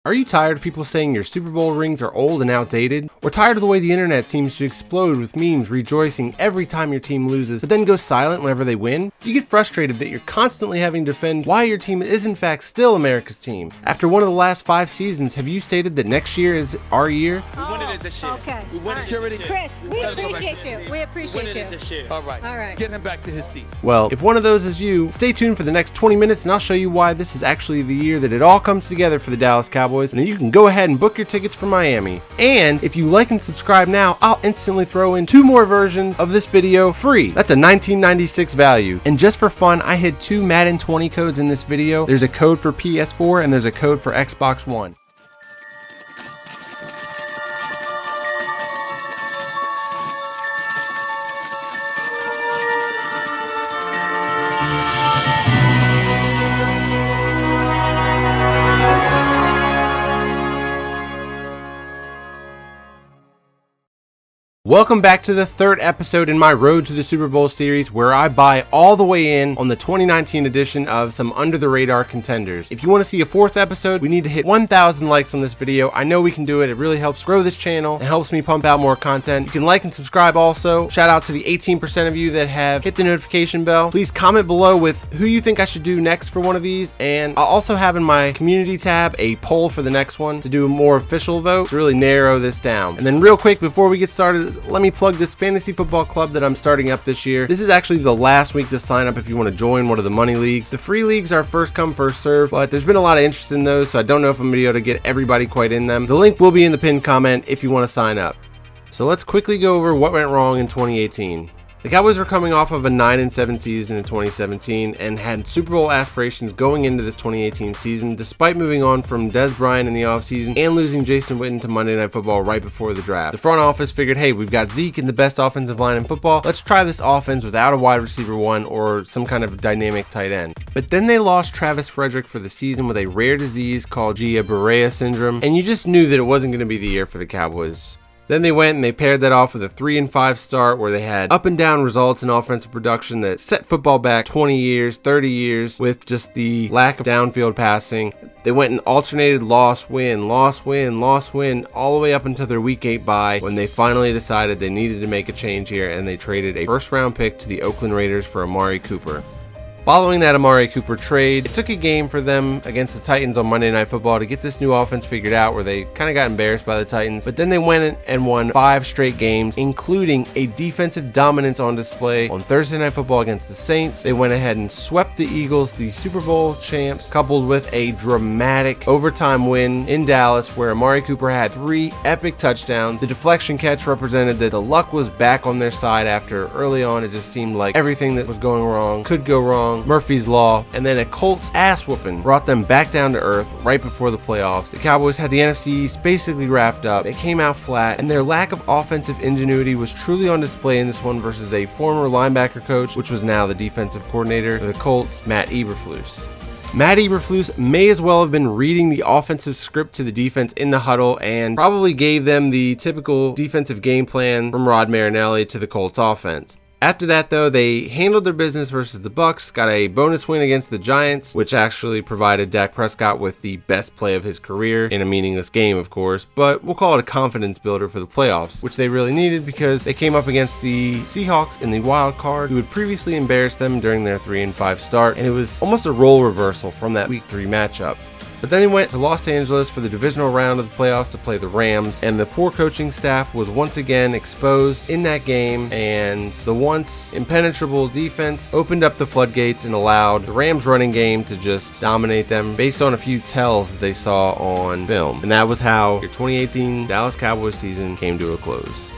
Are you tired of people saying your Super Bowl rings are old and outdated? Or tired of the way the internet seems to explode with memes rejoicing every time your team loses, but then goes silent whenever they win? Do you get frustrated that you're constantly having to defend why your team is in fact still America's team? After one of the last 5 seasons, have you stated that next year is our year? We wanted it this year. Okay. We wanted it this year. Chris, we appreciate you. We appreciate you. This year. All right. All right. Get him back to his seat. Well, if one of those is you, stay tuned for the next 20 minutes and I'll show you why this is actually the year that it all comes together for the Dallas Cowboys, and then you can go ahead and book your tickets for Miami. And if you like and subscribe now, I'll instantly throw in 2 more versions of this video free. That's a $19.96 value. And just for fun, I hid 2 Madden 20 codes in this video. There's a code for PS4 and there's a code for Xbox One. Welcome back to the 3rd episode in my Road to the Super Bowl series, where I buy all the way in on the 2019 edition of some under-the-radar contenders. If you want to see a 4th episode, we need to hit 1,000 likes on this video. I know we can do it. It really helps grow this channel and helps me pump out more content. You can like and subscribe also. Shout out to the 18% of you that have hit the notification bell. Please comment below with who you think I should do next for one of these, and I'll also have in my community tab a poll for the next one to do a more official vote to really narrow this down. And then real quick, before we get started, let me plug this fantasy football club that I'm starting up this year. This is actually the last week to sign up if you want to join one of the money leagues. The free leagues are first come, first serve, but there's been a lot of interest in those, so I don't know if I'm going to be able to get everybody quite in them. The link will be in the pinned comment if you want to sign up. So let's quickly go over what went wrong in 2018. The Cowboys were coming off of a 9-7 season in 2017 and had Super Bowl aspirations going into this 2018 season, despite moving on from Des Bryant in the offseason and losing Jason Witten to Monday Night Football right before the draft. The front office figured, hey, we've got Zeke in the best offensive line in football. Let's try this offense without a wide receiver 1 or some kind of dynamic tight end. But then they lost Travis Frederick for the season with a rare disease called Guillain-Barré syndrome, and you just knew that it wasn't going to be the year for the Cowboys. Then they went and they paired that off with a 3-5 start where they had up and down results in offensive production that set football back 20 years, 30 years with just the lack of downfield passing. They went and alternated loss, win, loss, win, loss, win, all the way up until their week 8 bye when they finally decided they needed to make a change here and they traded a 1st-round pick to the Oakland Raiders for Amari Cooper. Following that Amari Cooper trade, it took a game for them against the Titans on Monday Night Football to get this new offense figured out where they kind of got embarrassed by the Titans, but then they went and won 5 straight games, including a defensive dominance on display on Thursday Night Football against the Saints. They went ahead and swept the Eagles, the Super Bowl champs, coupled with a dramatic overtime win in Dallas where Amari Cooper had 3 epic touchdowns. The deflection catch represented that the luck was back on their side after early on it just seemed like everything that was going wrong could go wrong. Murphy's Law, and then a Colts ass whooping brought them back down to earth right before the playoffs. The Cowboys had the NFC East basically wrapped up. They came out flat, and their lack of offensive ingenuity was truly on display in this one versus a former linebacker coach, which was now the defensive coordinator of the Colts, Matt Eberflus. Matt Eberflus may as well have been reading the offensive script to the defense in the huddle and probably gave them the typical defensive game plan from Rod Marinelli to the Colts offense. After that, though, they handled their business versus the Bucs, got a bonus win against the Giants, which actually provided Dak Prescott with the best play of his career in a meaningless game, of course, but we'll call it a confidence builder for the playoffs, which they really needed because they came up against the Seahawks in the wild card, who had previously embarrassed them during their 3-5 start, and it was almost a role reversal from that Week 3 matchup. But then they went to Los Angeles for the divisional round of the playoffs to play the Rams, and the poor coaching staff was once again exposed in that game, and the once impenetrable defense opened up the floodgates and allowed the Rams running game to just dominate them based on a few tells that they saw on film. And that was how your 2018 Dallas Cowboys season came to a close.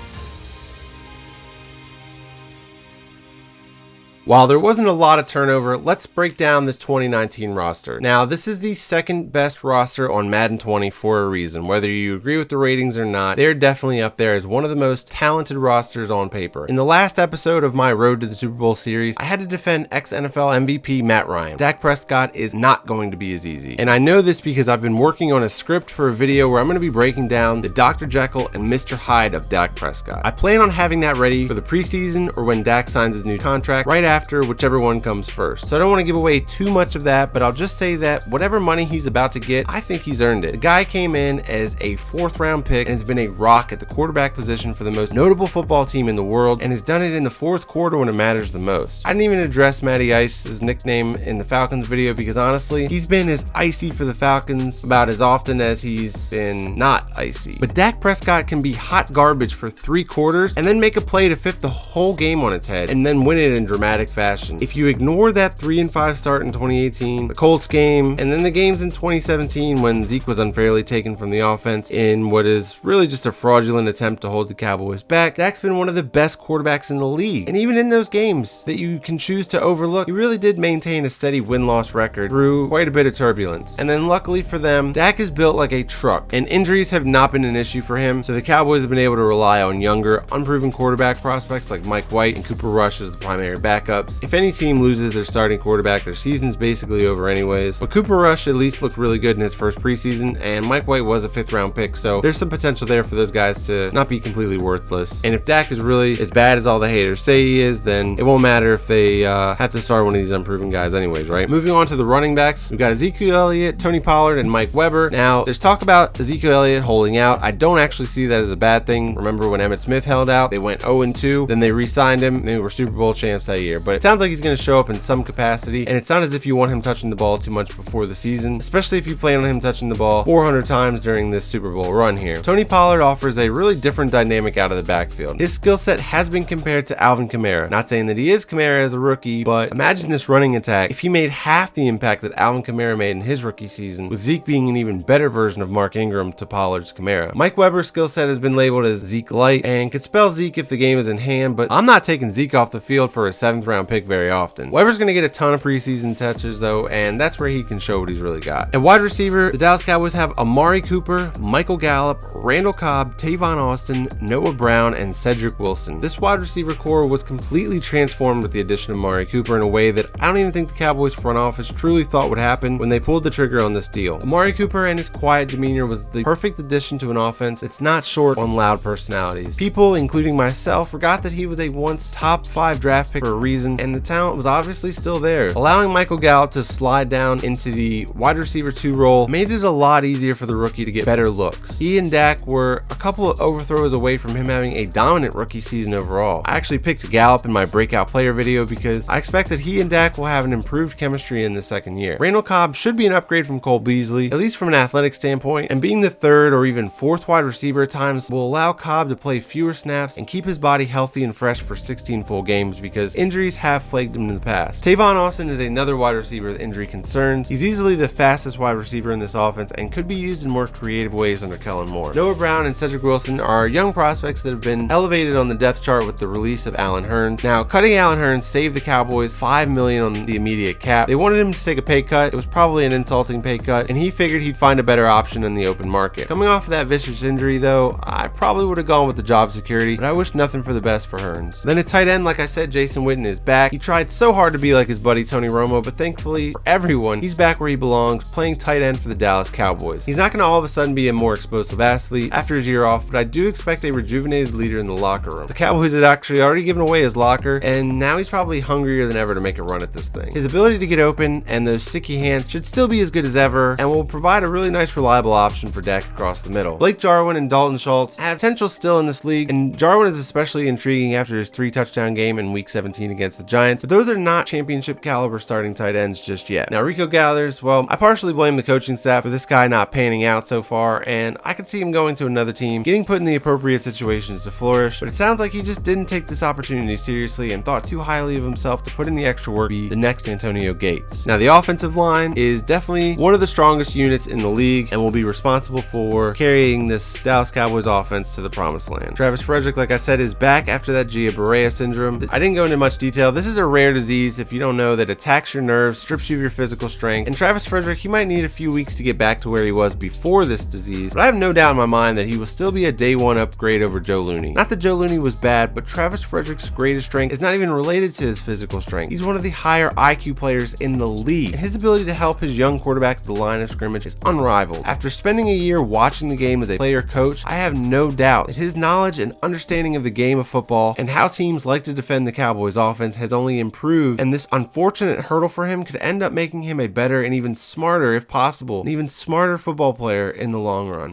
While there wasn't a lot of turnover, let's break down this 2019 roster. Now, this is the 2nd best roster on Madden 20 for a reason. Whether you agree with the ratings or not, they're definitely up there as one of the most talented rosters on paper. In the last episode of my Road to the Super Bowl series, I had to defend ex-NFL MVP Matt Ryan. Dak Prescott is not going to be as easy. And I know this because I've been working on a script for a video where I'm going to be breaking down the Dr. Jekyll and Mr. Hyde of Dak Prescott. I plan on having that ready for the preseason or when Dak signs his new contract right after after, whichever one comes first. So I don't want to give away too much of that, but I'll just say that whatever money he's about to get, I think he's earned it. The guy came in as a 4th round pick and has been a rock at the quarterback position for the most notable football team in the world, and has done it in the 4th quarter when it matters the most. I didn't even address Matty Ice's nickname in the Falcons video because honestly, he's been as icy for the Falcons about as often as he's been not icy. But Dak Prescott can be hot garbage for 3 quarters and then make a play to flip the whole game on its head and then win it in dramatic fashion. If you ignore that 3-5 start in 2018, the Colts game, and then the games in 2017 when Zeke was unfairly taken from the offense in what is really just a fraudulent attempt to hold the Cowboys back, Dak's been one of the best quarterbacks in the league. And even in those games that you can choose to overlook, he really did maintain a steady win-loss record through quite a bit of turbulence. And then luckily for them, Dak is built like a truck, and injuries have not been an issue for him, so the Cowboys have been able to rely on younger, unproven quarterback prospects like Mike White and Cooper Rush as the primary backups. If any team loses their starting quarterback, their season's basically over anyways. But Cooper Rush at least looked really good in his first preseason, and Mike White was a 5th round pick, so there's some potential there for those guys to not be completely worthless. And if Dak is really as bad as all the haters say he is, then it won't matter if they have to start one of these unproven guys anyways, right? Moving on to the running backs, we've got Ezekiel Elliott, Tony Pollard, and Mike Weber. Now, there's talk about Ezekiel Elliott holding out. I don't actually see that as a bad thing. Remember when Emmitt Smith held out, they went 0-2, then they re-signed him, and they were Super Bowl champs that year. But it sounds like he's going to show up in some capacity, and it's not as if you want him touching the ball too much before the season, especially if you plan on him touching the ball 400 times during this Super Bowl run here. Tony Pollard offers a really different dynamic out of the backfield. His skill set has been compared to Alvin Kamara. Not saying that he is Kamara as a rookie, but imagine this running attack if he made half the impact that Alvin Kamara made in his rookie season, with Zeke being an even better version of Mark Ingram to Pollard's Kamara. Mike Weber's skill set has been labeled as Zeke light and could spell Zeke if the game is in hand, but I'm not taking Zeke off the field for a 7th round pick very often. Weber's going to get a ton of preseason touches though, and that's where he can show what he's really got. At wide receiver, the Dallas Cowboys have Amari Cooper, Michael Gallup, Randall Cobb, Tavon Austin, Noah Brown, and Cedric Wilson. This wide receiver core was completely transformed with the addition of Amari Cooper in a way that I don't even think the Cowboys front office truly thought would happen when they pulled the trigger on this deal. Amari Cooper and his quiet demeanor was the perfect addition to an offense that's not short on loud personalities. People, including myself, forgot that he was a once top 5 draft pick for a reason, and the talent was obviously still there. Allowing Michael Gallup to slide down into the wide receiver 2 role made it a lot easier for the rookie to get better looks. He and Dak were a couple of overthrows away from him having a dominant rookie season overall. I actually picked Gallup in my breakout player video because I expect that he and Dak will have an improved chemistry in the 2nd year. Randall Cobb should be an upgrade from Cole Beasley, at least from an athletic standpoint, and being the 3rd or even 4th wide receiver at times will allow Cobb to play fewer snaps and keep his body healthy and fresh for 16 full games because injuries have plagued him in the past. Tavon Austin is another wide receiver with injury concerns. He's easily the fastest wide receiver in this offense and could be used in more creative ways under Kellen Moore. Noah Brown and Cedric Wilson are young prospects that have been elevated on the depth chart with the release of Allen Hurns. Now, cutting Allen Hurns saved the Cowboys $5 million on the immediate cap. They wanted him to take a pay cut. It was probably an insulting pay cut, and he figured he'd find a better option in the open market. Coming off of that vicious injury, though, I probably would have gone with the job security, but I wish nothing for the best for Hurns. Then at tight end, like I said, Jason Witten is back. He tried so hard to be like his buddy Tony Romo, but thankfully for everyone, he's back where he belongs, playing tight end for the Dallas Cowboys. He's not going to all of a sudden be a more explosive athlete after his year off, but I do expect a rejuvenated leader in the locker room. The Cowboys had actually already given away his locker, and now he's probably hungrier than ever to make a run at this thing. His ability to get open and those sticky hands should still be as good as ever, and will provide a really nice reliable option for Dak across the middle. Blake Jarwin and Dalton Schultz have potential still in this league, and Jarwin is especially intriguing after his 3-touchdown game in week 17 against the Giants, but those are not championship caliber starting tight ends just yet. Now Rico Gathers, well, I partially blame the coaching staff for this guy not panning out so far, and I could see him going to another team, getting put in the appropriate situations to flourish, but it sounds like he just didn't take this opportunity seriously and thought too highly of himself to put in the extra work to be the next Antonio Gates. Now the offensive line is definitely one of the strongest units in the league and will be responsible for carrying this Dallas Cowboys offense to the promised land. Travis Frederick, like I said, is back after that Guillain-Barré syndrome. I didn't go into much detail. This is a rare disease, if you don't know, that attacks your nerves, strips you of your physical strength, and Travis Frederick, he might need a few weeks to get back to where he was before this disease, but I have no doubt in my mind that he will still be a day one upgrade over Joe Looney. Not that Joe Looney was bad, but Travis Frederick's greatest strength is not even related to his physical strength. He's one of the higher IQ players in the league, and his ability to help his young quarterback to the line of scrimmage is unrivaled. After spending a year watching the game as a player coach, I have no doubt that his knowledge and understanding of the game of football and how teams like to defend the Cowboys offense offense has only improved, and this unfortunate hurdle for him could end up making him a better and even smarter, if possible, an even smarter football player in the long run.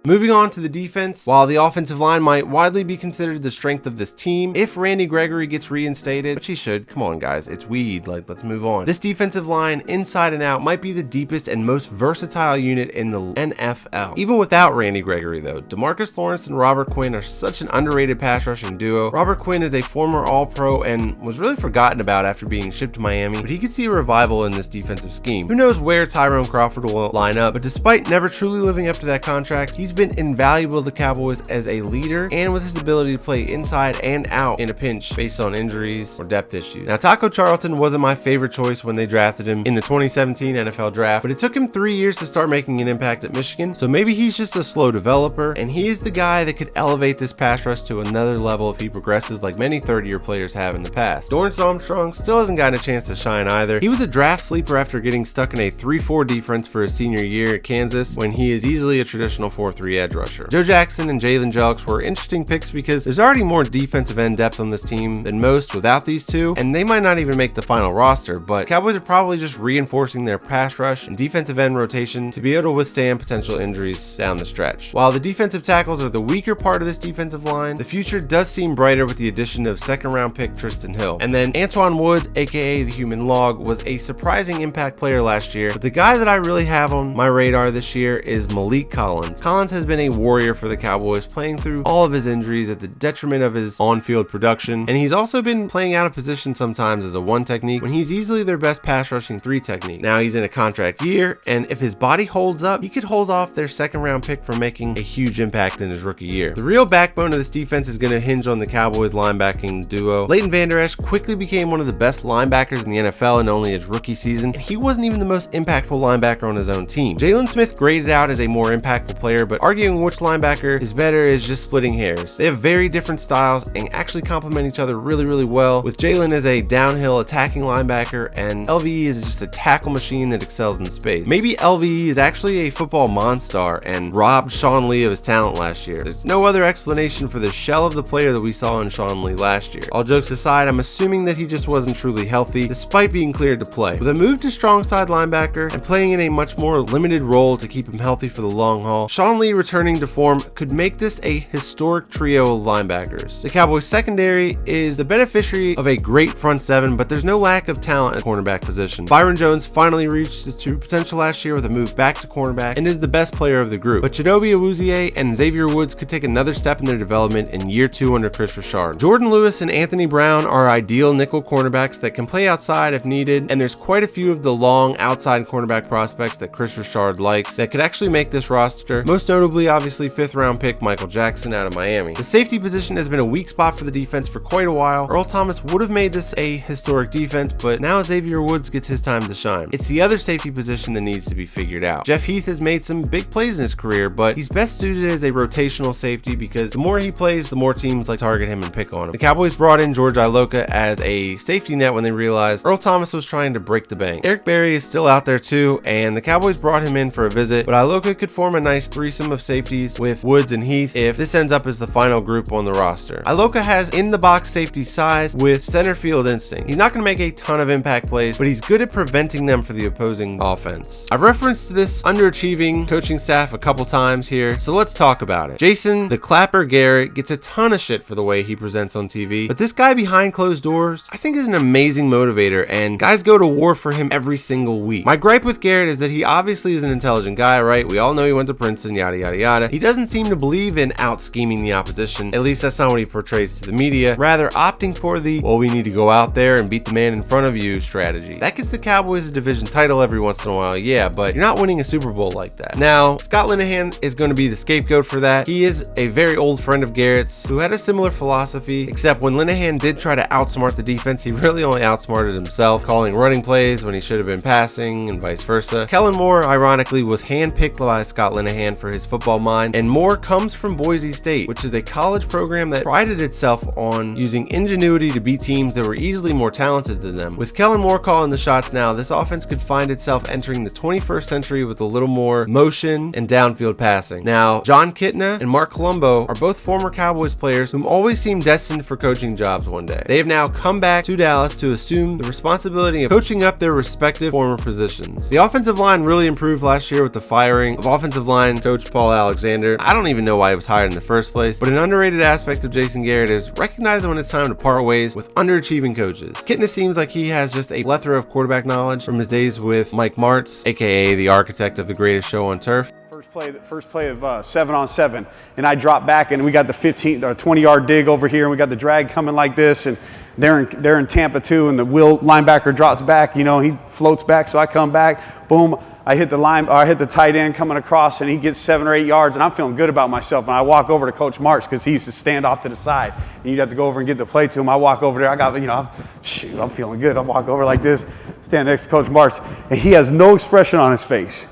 Moving on to the defense, while the offensive line might widely be considered the strength of this team, if Randy Gregory gets reinstated, which he should, come on guys, it's weed, let's move on. This defensive line, inside and out, might be the deepest and most versatile unit in the NFL. Even without Randy Gregory though, DeMarcus Lawrence and Robert Quinn are such an underrated pass rushing duo. Robert Quinn is a former All-Pro and was really forgotten about after being shipped to Miami, but he could see a revival in this defensive scheme. Who knows where Tyrone Crawford will line up, but despite never truly living up to that contract, he's been invaluable to the Cowboys as a leader and with his ability to play inside and out in a pinch based on injuries or depth issues. Now, Taco Charlton wasn't my favorite choice when they drafted him in the 2017 NFL draft, but it took him 3 years to start making an impact at Michigan, so maybe he's just a slow developer, and he is the guy that could elevate this pass rush to another level if he progresses like many third-year players have in the past. Dorrance Armstrong still hasn't gotten a chance to shine either. He was a draft sleeper after getting stuck in a 3-4 defense for his senior year at Kansas when he is easily a traditional 4-3 edge rusher. Joe Jackson and Jalen Jelks were interesting picks because there's already more defensive end depth on this team than most without these two, and they might not even make the final roster, but Cowboys are probably just reinforcing their pass rush and defensive end rotation to be able to withstand potential injuries down the stretch. While the defensive tackles are the weaker part of this defensive line, the future does seem brighter with the addition of second-round pick Tristan Hill. And then Antoine Woods, aka the Human Log, was a surprising impact player last year, but the guy that I really have on my radar this year is Malik Collins. Collins has been a warrior for the Cowboys, playing through all of his injuries at the detriment of his on-field production, and he's also been playing out of position sometimes as a 1 technique when he's easily their best pass rushing 3 technique. Now he's in a contract year, and if his body holds up, he could hold off their second-round pick from making a huge impact in his rookie year. The real backbone of this defense is going to hinge on the Cowboys linebacking duo. Leighton Vander Esch quickly became one of the best linebackers in the NFL in only his rookie season, and he wasn't even the most impactful linebacker on his own team. Jalen Smith graded out as a more impactful player, but arguing which linebacker is better is just splitting hairs. They have very different styles and actually complement each other really well, with Jalen as a downhill attacking linebacker and LVE is just a tackle machine that excels in space. Maybe LVE is actually a football monster and robbed Sean Lee of his talent last year. There's no other explanation for the shell of the player that we saw in Sean Lee last year. All jokes aside, I'm assuming that he just wasn't truly healthy despite being cleared to play. With a move to strong side linebacker and playing in a much more limited role to keep him healthy for the long haul, Sean Lee returning to form could make this a historic trio of linebackers. The Cowboys secondary is the beneficiary of a great front seven, but there's no lack of talent at cornerback position. Byron Jones finally reached his true potential last year with a move back to cornerback and is the best player of the group. But Chidobe Awuzie and Xavier Woods could take another step in their development in year 2 under Chris Richard. Jordan Lewis and Anthony Brown are ideal nickel cornerbacks that can play outside if needed, and there's quite a few of the long outside cornerback prospects that Chris Richard likes that could actually make this roster, most notably obviously 5th round pick Michael Jackson out of Miami. The safety position has been a weak spot for the defense for quite a while. Earl Thomas would have made this a historic defense, but now Xavier Woods gets his time to shine. It's the other safety position that needs to be figured out. Jeff Heath has made some big plays in his career, but he's best suited as a rotational safety because the more he plays, the more teams like target him and pick on him. The Cowboys brought in George Iloka as a safety net when they realized Earl Thomas was trying to break the bank. Eric Berry is still out there too, and the Cowboys brought him in for a visit, but Iloka could form a nice threesome of safeties with Woods and Heath if this ends up as the final group on the roster. Iloka has in-the-box safety size with center field instinct. He's not going to make a ton of impact plays, but he's good at preventing them for the opposing offense. I've referenced this underachieving coaching staff a couple times here, so let's talk about it. Jason the Clapper Garrett gets a ton of shit for the way he presents on TV, but this guy behind closed doors I think is an amazing motivator, and guys go to war for him every single week. My gripe with Garrett is that he obviously is an intelligent guy, right? We all know he went to Princeton, yada yada yada. He doesn't seem to believe in out-scheming the opposition, at least that's not what he portrays to the media, rather opting for the, well, we need to go out there and beat the man in front of you strategy. That gets the Cowboys a division title every once in a while, yeah, but you're not winning a Super Bowl like that. Now, Scott Linehan is going to be the scapegoat for that. He is a very old friend of Garrett's who had a similar philosophy, except when Linehan did try to outsmart the defense, he really only outsmarted himself, calling running plays when he should have been passing and vice versa. Kellen Moore, ironically, was handpicked by Scott Linehan for his his football mind, and more comes from Boise State, which is a college program that prided itself on using ingenuity to beat teams that were easily more talented than them. With Kellen Moore calling the shots now, this offense could find itself entering the 21st century with a little more motion and downfield passing. Now, John Kitna and Mark Colombo are both former Cowboys players whom always seemed destined for coaching jobs one day. They have now come back to Dallas to assume the responsibility of coaching up their respective former positions. The offensive line really improved last year with the firing of offensive line coach Paul Alexander. I don't even know why he was hired in the first place, but an underrated aspect of Jason Garrett is recognizing when it's time to part ways with underachieving coaches. Kitna seems like he has just a plethora of quarterback knowledge from his days with Mike Martz, aka the architect of the greatest show on turf. First play of 7-on-7, and I dropped back, and we got the 20-yard dig over here, and we got the drag coming like this, and they're in Tampa too, and the Will linebacker drops back, you know, he floats back, so I come back, boom, I hit the tight end coming across, and he gets 7 or 8 yards, and I'm feeling good about myself. And I walk over to Coach Marks because he used to stand off to the side, and you'd have to go over and get the play to him. I walk over there, I'm feeling good. I walk over like this, stand next to Coach Marks, and he has no expression on his face.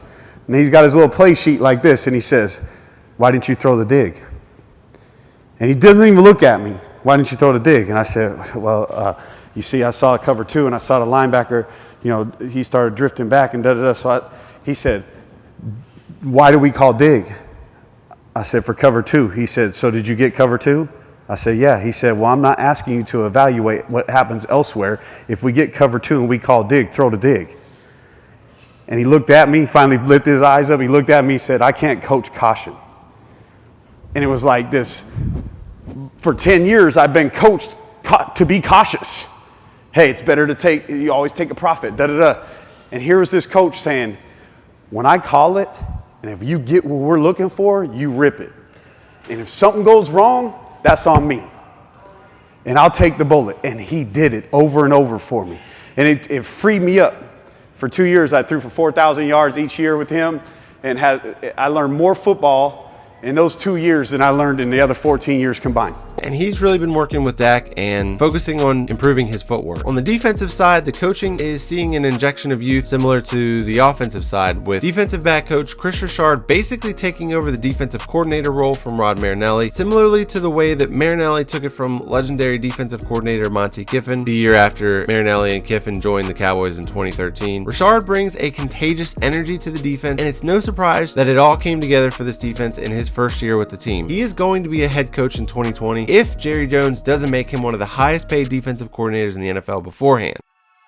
And he's got his little play sheet like this, and he says, "Why didn't you throw the dig?" And he doesn't even look at me. "Why didn't you throw the dig?" And I said, "Well, you see, I saw a cover 2, and I saw the linebacker, you know, he started drifting back and da-da-da." So he said, "Why do we call dig?" I said, "For cover 2. He said, "So did you get cover 2? I said, "Yeah." He said, "Well, I'm not asking you to evaluate what happens elsewhere. If we get cover 2 and we call dig, throw the dig." And he looked at me, finally lifted his eyes up. He looked at me and said, "I can't coach caution." And it was like this. For 10 years, I've been coached to be cautious. Hey, it's better to you always take a profit, da-da-da. And here was this coach saying, when I call it, and if you get what we're looking for, you rip it. And if something goes wrong, that's on me. And I'll take the bullet. And he did it over and over for me. And it freed me up. For 2 years, I threw for 4,000 yards each year with him, and I learned more football in those 2 years than I learned in the other 14 years combined. And he's really been working with Dak and focusing on improving his footwork. On the defensive side, the coaching is seeing an injection of youth similar to the offensive side, with defensive back coach Chris Richard basically taking over the defensive coordinator role from Rod Marinelli, similarly to the way that Marinelli took it from legendary defensive coordinator Monte Kiffin the year after Marinelli and Kiffin joined the Cowboys in 2013. Richard brings a contagious energy to the defense, and it's no surprise that it all came together for this defense in his first year with the team. He is going to be a head coach in 2020 if Jerry Jones doesn't make him one of the highest paid defensive coordinators in the NFL beforehand.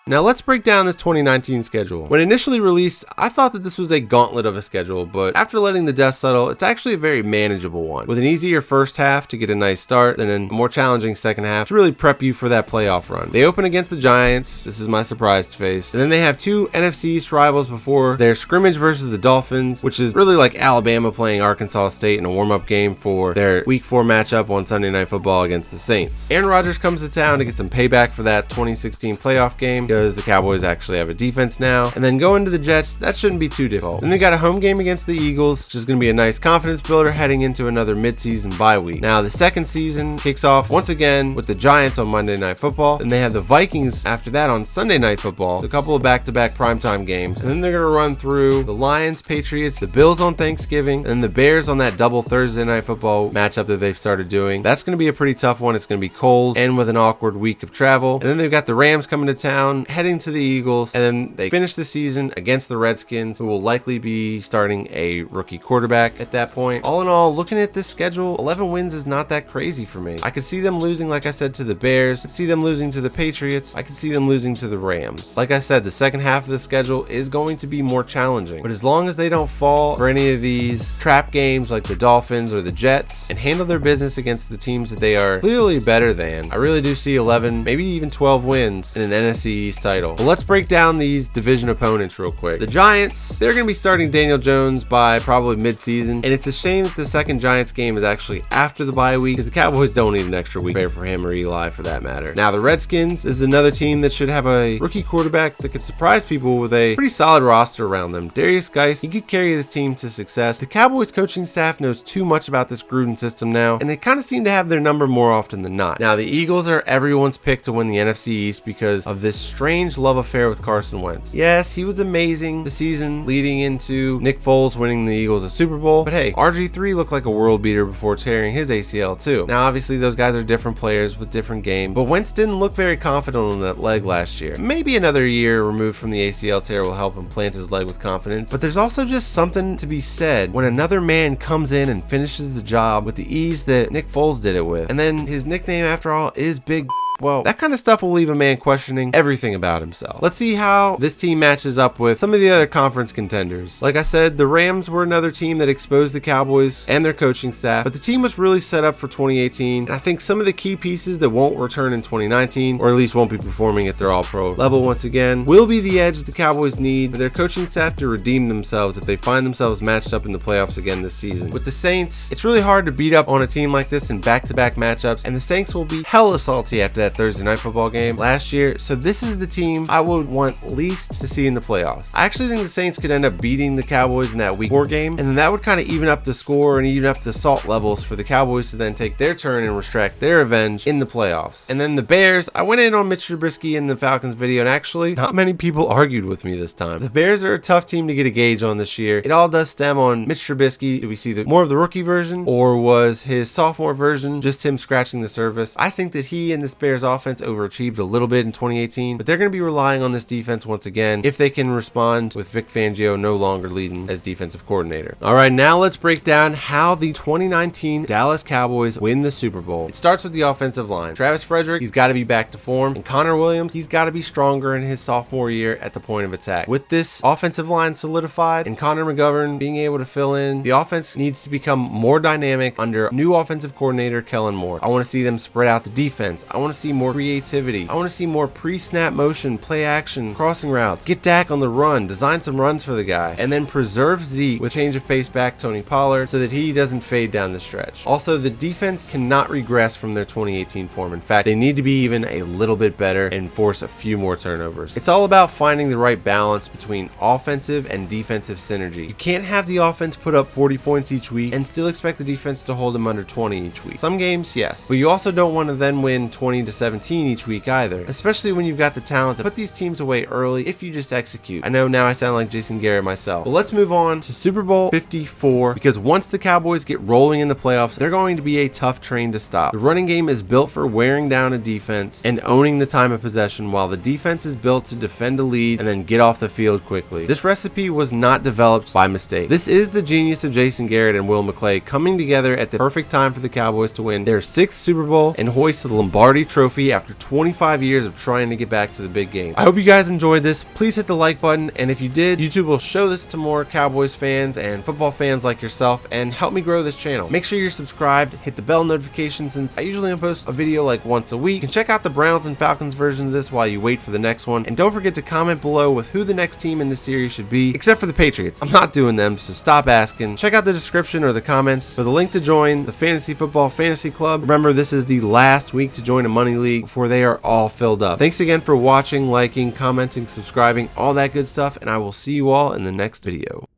Now let's break down this 2019 schedule. When initially released, I thought that this was a gauntlet of a schedule, but after letting the dust settle, it's actually a very manageable one, with an easier first half to get a nice start, and a more challenging second half to really prep you for that playoff run. They open against the Giants, this is my surprise to face, and then they have 2 NFC East rivals before their scrimmage versus the Dolphins, which is really like Alabama playing Arkansas State in a warm-up game for their Week 4 matchup on Sunday Night Football against the Saints. Aaron Rodgers comes to town to get some payback for that 2016 playoff game, because the Cowboys actually have a defense now. And then going to the Jets, that shouldn't be too difficult. Then they got a home game against the Eagles, which is going to be a nice confidence builder heading into another midseason bye week. Now the second season kicks off once again with the Giants on Monday Night Football, and they have the Vikings after that on Sunday Night Football, a couple of back-to-back primetime games, and then they're going to run through the Lions, Patriots, the Bills on Thanksgiving, and the Bears on that double Thursday Night Football matchup that they've started doing. That's going to be a pretty tough one. It's going to be cold and with an awkward week of travel. And then they've got the Rams coming to town, heading to the Eagles, and then they finish the season against the Redskins, who will likely be starting a rookie quarterback at that point. All in all, looking at this schedule, 11 wins is not that crazy for me. I could see them losing, like I said, to the Bears. I could see them losing to the Patriots. I could see them losing to the Rams. Like I said, the second half of the schedule is going to be more challenging, but as long as they don't fall for any of these trap games like the Dolphins or the Jets and handle their business against the teams that they are clearly better than, I really do see 11, maybe even 12 wins in an NFC East title. But let's break down these division opponents real quick. The Giants, they're going to be starting Daniel Jones by probably mid-season, and it's a shame that the second Giants game is actually after the bye week, because the Cowboys don't need an extra week for him or Eli for that matter. Now the Redskins is another team that should have a rookie quarterback that could surprise people with a pretty solid roster around them. Darius Geis, he could carry this team to success. The Cowboys coaching staff knows too much about this Gruden system now, and they kind of seem to have their number more often than not. Now the Eagles are everyone's pick to win the NFC East because of this strange love affair with Carson Wentz. Yes, he was amazing the season leading into Nick Foles winning the Eagles a Super Bowl, but hey, RG3 looked like a world beater before tearing his ACL too. Now obviously those guys are different players with different games, but Wentz didn't look very confident on that leg last year. Maybe another year removed from the ACL tear will help him plant his leg with confidence, but there's also just something to be said when another man comes in and finishes the job with the ease that Nick Foles did it with. And then his nickname after all is Big. Well, that kind of stuff will leave a man questioning everything about himself. Let's see how this team matches up with some of the other conference contenders. Like I said, the Rams were another team that exposed the Cowboys and their coaching staff, but the team was really set up for 2018. And I think some of the key pieces that won't return in 2019, or at least won't be performing at their all-pro level once again, will be the edge that the Cowboys need for their coaching staff to redeem themselves if they find themselves matched up in the playoffs again this season. With the Saints, it's really hard to beat up on a team like this in back-to-back matchups, and the Saints will be hella salty after that Thursday night football game last year, so this is the team I would want least to see in the playoffs. I actually think the Saints could end up beating the Cowboys in that week 4 game, and then that would kind of even up the score and even up the salt levels for the Cowboys to then take their turn and extract their revenge in the playoffs. And then the Bears, I went in on Mitch Trubisky in the Falcons video, and actually not many people argued with me this time. The Bears are a tough team to get a gauge on this year. It all does stem on Mitch Trubisky. Do we see more of the rookie version, or was his sophomore version just him scratching the surface? I think that he and this Bears offense overachieved a little bit in 2018, but they're going to be relying on this defense once again if they can respond with Vic Fangio no longer leading as defensive coordinator. All right, now let's break down how the 2019 Dallas Cowboys win the Super Bowl. It starts with the offensive line. Travis Frederick, he's got to be back to form, and Connor Williams, he's got to be stronger in his sophomore year at the point of attack. With this offensive line solidified and Connor McGovern being able to fill in, the offense needs to become more dynamic under new offensive coordinator Kellen Moore. I want to see them spread out the defense. I want to see more creativity. I want to see more pre-snap motion, play action, crossing routes, get Dak on the run, design some runs for the guy, and then preserve Zeke with change of pace back Tony Pollard so that he doesn't fade down the stretch. Also, the defense cannot regress from their 2018 form. In fact, they need to be even a little bit better and force a few more turnovers. It's all about finding the right balance between offensive and defensive synergy. You can't have the offense put up 40 points each week and still expect the defense to hold them under 20 each week. Some games, yes, but you also don't want to then win 20-17 each week either, especially when you've got the talent to put these teams away early if you just execute. I know now I sound like Jason Garrett myself, but let's move on to Super Bowl 54, because once the Cowboys get rolling in the playoffs, they're going to be a tough train to stop. The running game is built for wearing down a defense and owning the time of possession, while the defense is built to defend a lead and then get off the field quickly. This recipe was not developed by mistake. This is the genius of Jason Garrett and Will McClay coming together at the perfect time for the Cowboys to win their 6th Super Bowl and hoist the Lombardi Trophy after 25 years of trying to get back to the big game. I hope you guys enjoyed this. Please hit the like button, and if you did, YouTube will show this to more Cowboys fans and football fans like yourself and help me grow this channel. Make sure you're subscribed, hit the bell notification, since I usually post a video like once a week. You can check out the Browns and Falcons version of this while you wait for the next one, and don't forget to comment below with who the next team in this series should be, except for the Patriots. I'm not doing them, so stop asking. Check out the description or the comments for the link to join the Fantasy Football Fantasy Club. Remember, this is the last week to join a money league before they are all filled up. Thanks again for watching, liking, commenting, subscribing, all that good stuff, and I will see you all in the next video.